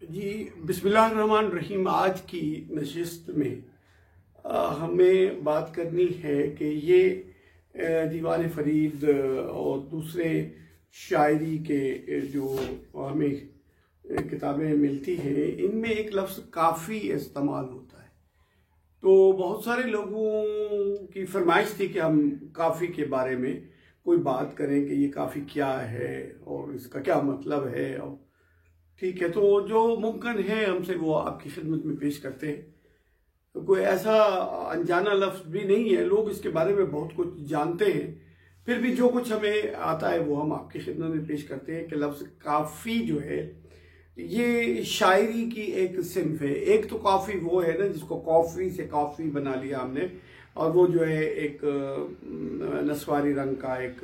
जी, बिस्मिल्लाहिर्रहमानिर्रहीम। आज की नशिस्त में हमें बात करनी है कि ये दीवान फरीद और दूसरे शायरी के जो हमें किताबें मिलती हैं, इनमें एक लफ्ज़ काफ़ी इस्तेमाल होता है। तो बहुत सारे लोगों की फरमाइश थी कि हम काफ़ी के बारे में कोई बात करें कि ये काफ़ी क्या है और इसका क्या मतलब है। और ठीक है, तो जो मुमकिन है हमसे वो आपकी खिदमत में पेश करते हैं। तो कोई ऐसा अनजाना लफ्ज़ भी नहीं है, लोग इसके बारे में बहुत कुछ जानते हैं। फिर भी जो कुछ हमें आता है वो हम आपकी खिदमत में पेश करते हैं कि लफ्ज़ काफ़ी जो है ये शायरी की एक सिन्फ है। एक तो काफ़ी वो है ना जिसको कॉफ़ी से कॉफ़ी बना लिया हमने, और वो जो है एक नस्वारी रंग का एक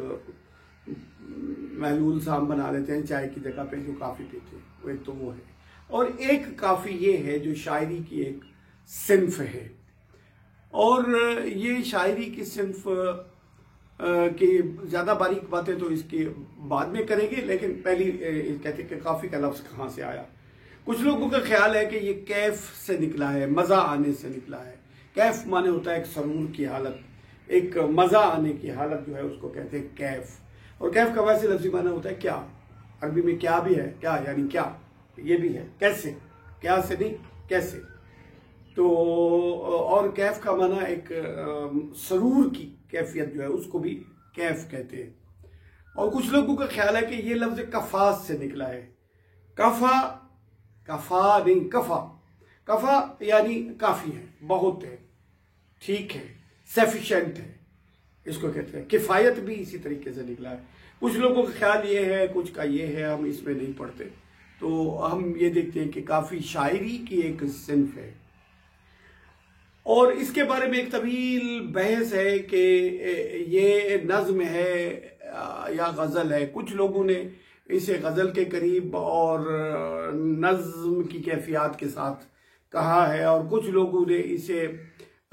महलूल सा हम बना लेते हैं चाय की जगह पे जो काफ़ी पीते हैं, वो एक तो वो है। और एक काफ़ी ये है जो शायरी की एक सिन्फ है, और ये शायरी की सिन्फ की ज़्यादा बारीक बातें तो इसके बाद में करेंगे, लेकिन पहली कहते हैं कि काफ़ी का लफ्ज़ कहाँ से आया। कुछ लोगों का ख्याल है कि ये कैफ से निकला है, मज़ा आने से निकला है। कैफ माने होता है एक सरूर की हालत, एक मज़ा आने की हालत जो है उसको कहते हैं कैफ। और कैफ का वैसे लफ्ज़ी माना होता है क्या। अरबी में क्या भी है, क्या यानी क्या, ये भी है कैसे, क्या से नहीं कैसे। तो और कैफ का माना एक सरूर की कैफियत जो है उसको भी कैफ कहते हैं। और कुछ लोगों का ख्याल है कि ये लफ्ज़ कफास से निकला है। कफा, कफा नहीं कफा। कफा यानी काफ़ी है, बहुत है, ठीक है, सफिशेंट है, इसको कहते हैं। किफ़ायत भी इसी तरीके से निकला है। कुछ लोगों का ख्याल ये है, कुछ का ये है, हम इसमें नहीं पढ़ते। तो हम ये देखते हैं कि काफ़ी शायरी की एक सिन्फ है। और इसके बारे में एक तवील बहस है कि ये नज़्म है या गज़ल है। कुछ लोगों ने इसे गज़ल के करीब और नज़्म की कैफियत के साथ कहा है, और कुछ लोगों ने इसे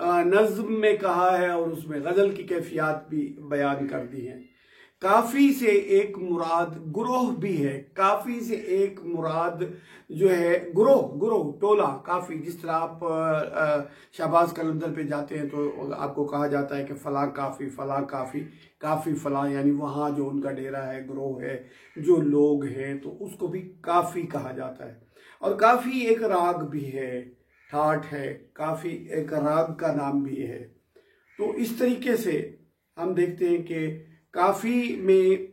नज़्म में कहा है और उसमें गज़ल की कैफियत भी बयान कर दी है। काफ़ी से एक मुराद गुरोह भी है। काफ़ी से एक मुराद जो है गुरोह, गुरोह टोला। काफ़ी जिस तरह आप शहबाज कलंदर पे जाते हैं तो आपको कहा जाता है कि फ़लाँ काफ़ी, फ़लाँ काफ़ी, काफ़ी फ़लाँ, यानी वहाँ जो उनका डेरा है, गुरोह है, जो लोग हैं, तो उसको भी काफ़ी कहा जाता है। और काफ़ी एक राग भी है, ठाठ है, काफ़ी एक राग का नाम भी है। तो इस तरीके से हम देखते हैं कि काफ़ी में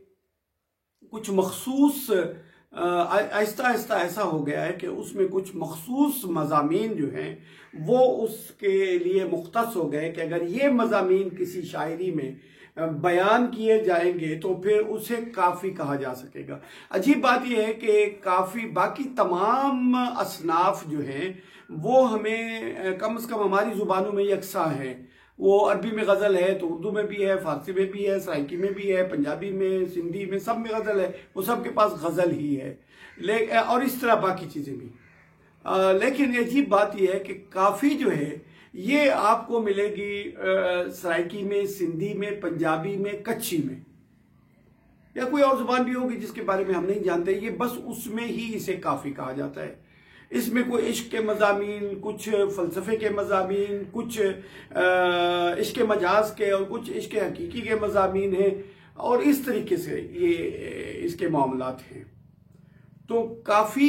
कुछ मखसूस आहिस्ता आहिस्ता ऐसा हो गया है कि उसमें कुछ मखसूस मज़ामीन जो हैं वो उसके लिए मुख्तस हो गए कि अगर ये मज़ामीन किसी शायरी में बयान किए जाएंगे तो फिर उसे काफ़ी कहा जा सकेगा। अजीब बात यह है कि काफ़ी बाकी तमाम असनाफ जो हैं वो हमें कम से कम हमारी ज़ुबानों में यकसा हैं। वो अरबी में गज़ल है तो उर्दू में भी है, फारसी में भी है, सराइकी में भी है, पंजाबी में, सिंधी में, सब में गज़ल है। वो सब के पास गज़ल ही है, और इस तरह बाकी चीज़ें भी। लेकिन अजीब बात यह है कि काफ़ी जो है ये आपको मिलेगी सराइकी में, सिंधी में, पंजाबी में, कच्छी में, या कोई और ज़ुबान भी होगी जिसके बारे में हम नहीं जानते। ये बस उसमें ही इसे काफ़ी कहा जाता है। इसमें कोई इश्क के मज़ामीन, कुछ फ़लसफ़े के मज़ामीन, कुछ इश्क मजाज के, और कुछ इश्क हकीकी के मज़ामीन हैं, और इस तरीके से ये इसके मामलात हैं। तो काफ़ी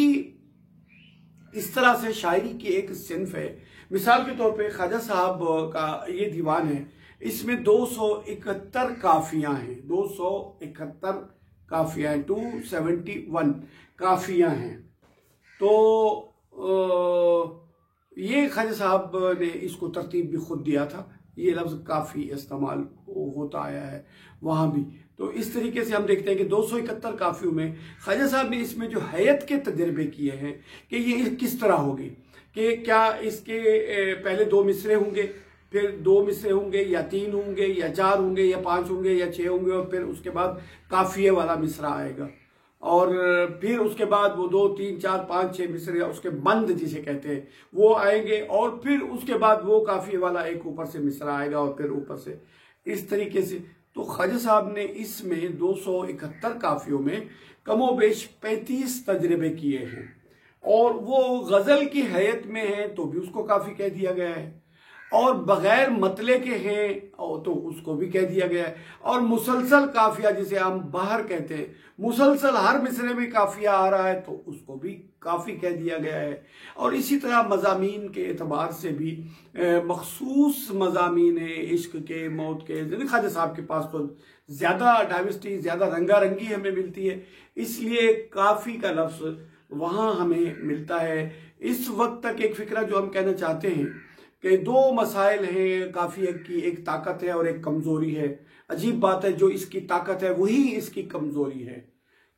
इस तरह से शायरी की एक सिन्फ है। मिसाल के तौर पे ख्वाजा साहब का ये दीवान है, इसमें 271 काफ़ियाँ हैं। 271 काफ़ियाँ हैं, 271 काफ़ियाँ हैं। तो ये ख्वाजा साहब ने इसको तरतीब भी खुद दिया था। ये लफ्ज़ काफ़ी इस्तेमाल होता आया है वहाँ भी। तो इस तरीके से हम देखते हैं कि 271 काफ़ियों में ख्वाजा साहब ने इसमें जो हैयत के तजर्बे किए हैं कि ये किस तरह होगी, कि क्या इसके पहले 2 मिसरे होंगे, फिर 2 मिसरे होंगे, या 3 होंगे, या 4 होंगे, या 5 होंगे, या 6 होंगे, और फिर उसके बाद काफ़िए वाला मिसरा आएगा, और फिर उसके बाद वो 2, 3, 4, 5, 6 मिसरे उसके बंद जिसे कहते हैं वो आएंगे, और फिर उसके बाद वो काफ़िए वाला एक ऊपर से मिसरा आएगा, और फिर ऊपर से इस तरीके से। तो ख्वाजा साहब ने इसमें 271 काफ़ियों में कमोबेश 35 तजर्बे किए हैं। और वो गजल की हैयत में है तो भी उसको काफी कह दिया गया है, और बगैर मतले के हैं तो उसको भी कह दिया गया है, और मुसलसल काफिया जिसे हम बाहर कहते हैं, मुसलसल हर मिसरे में काफिया आ रहा है तो उसको भी काफी कह दिया गया है। और इसी तरह मजामीन के एतबार से भी मखसूस मजामीन है, इश्क के, मौत के। ख्वाजा साहब के पास तो ज्यादा डाइवर्सिटी, ज्यादा रंगारंगी हमें मिलती है, इसलिए काफी का लफ्ज वहां हमें मिलता है। इस वक्त तक एक फिक्रा जो हम कहना चाहते हैं कि दो मसाइल हैं काफिया की, एक ताकत है और एक कमजोरी है। अजीब बात है, जो इसकी ताकत है वही इसकी कमजोरी है।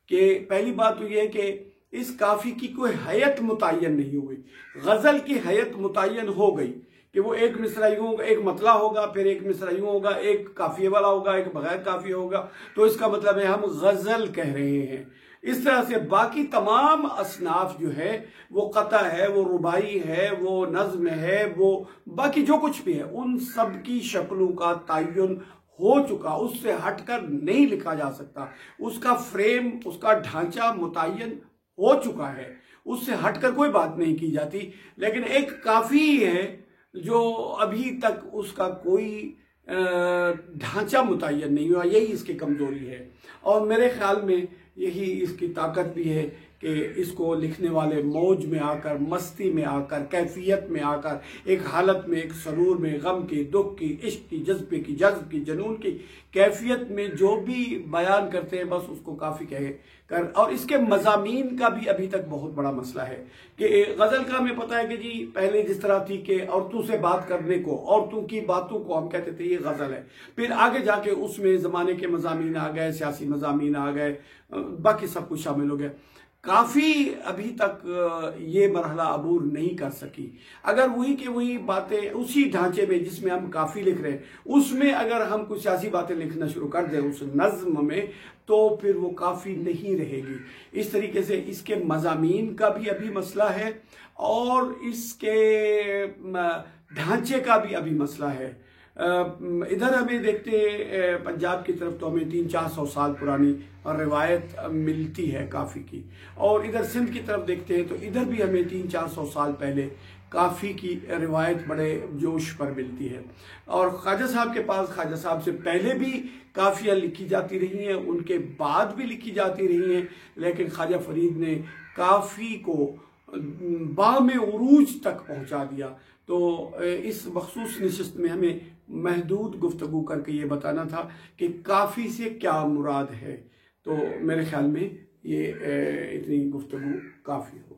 कि पहली बात तो यह है कि इस काफी की कोई हैयत मुतय्यन नहीं हुई। गजल की हैयत मुतय्यन हो गई कि वो एक मिसरा यूं होगा, एक मतला होगा, फिर एक मिसरा यूं होगा, एक काफिये वाला होगा, एक बगैर काफिये होगा, तो इसका मतलब है हम गजल कह रहे हैं। इस तरह से बाकी तमाम असनाफ जो है वो कता है, वो रुबाई है, वो नज्म है, वो बाकी जो कुछ भी है, उन सब की शक्लों का तयन हो चुका, उससे हटकर नहीं लिखा जा सकता। उसका फ्रेम, उसका ढांचा मुतय्यन हो चुका है, उससे हटकर कोई बात नहीं की जाती। लेकिन एक काफी है जो अभी तक उसका कोई ढांचा मुतय्यन नहीं हुआ, यही इसकी कमजोरी है। और मेरे ख्याल में यही इसकी ताकत भी है कि इसको लिखने वाले मौज में आकर, मस्ती में आकर, कैफियत में आकर, एक हालत में, एक सरूर में, गम की, दुख की, इश्क की, जज्बे की, जज्ब की, जनून की कैफियत में जो भी बयान करते हैं बस उसको काफी कहे कर। और इसके मजामीन का भी अभी तक बहुत बड़ा मसला है कि गजल का हमें पता है कि जी पहले जिस तरह थी कि औरतों से बात करने को, औरतों की बातों को हम कहते थे ये गजल है। फिर आगे जाके उसमें जमाने के मजामीन आ गए, सियासी मजामीन आ गए, बाकी सब कुछ शामिल हो गया। काफी अभी तक ये मरहला अबूर नहीं कर सकी। अगर वही के वही बातें उसी ढांचे में जिसमें हम काफी लिख रहे हैं उसमें अगर हम कुछ सियासी बातें लिखना शुरू कर दें उस नज्म में, तो फिर वो काफी नहीं रहेगी। इस तरीके से इसके मजामीन का भी अभी मसला है और इसके ढांचे का भी अभी मसला है। इधर हमें देखते पंजाब की तरफ तो हमें 300-400 साल पुरानी रिवायत मिलती है काफ़ी की, और इधर सिंध की तरफ देखते हैं तो इधर भी हमें 300-400 साल पहले काफ़ी की रिवायत बड़े जोश पर मिलती है। और ख्वाजा साहब के पास, ख्वाजा साहब से पहले भी काफ़ियाँ लिखी जाती रही हैं, उनके बाद भी लिखी जाती रही हैं, लेकिन ख्वाजा फरीद ने काफ़ी को बामे उरूज तक पहुँचा दिया। तो इस मखसूस नशिस्त में हमें महदूद गुफ्तगू करके ये बताना था कि काफ़ी से क्या मुराद है। तो मेरे ख्याल में ये इतनी गुफ्तगू काफ़ी हो।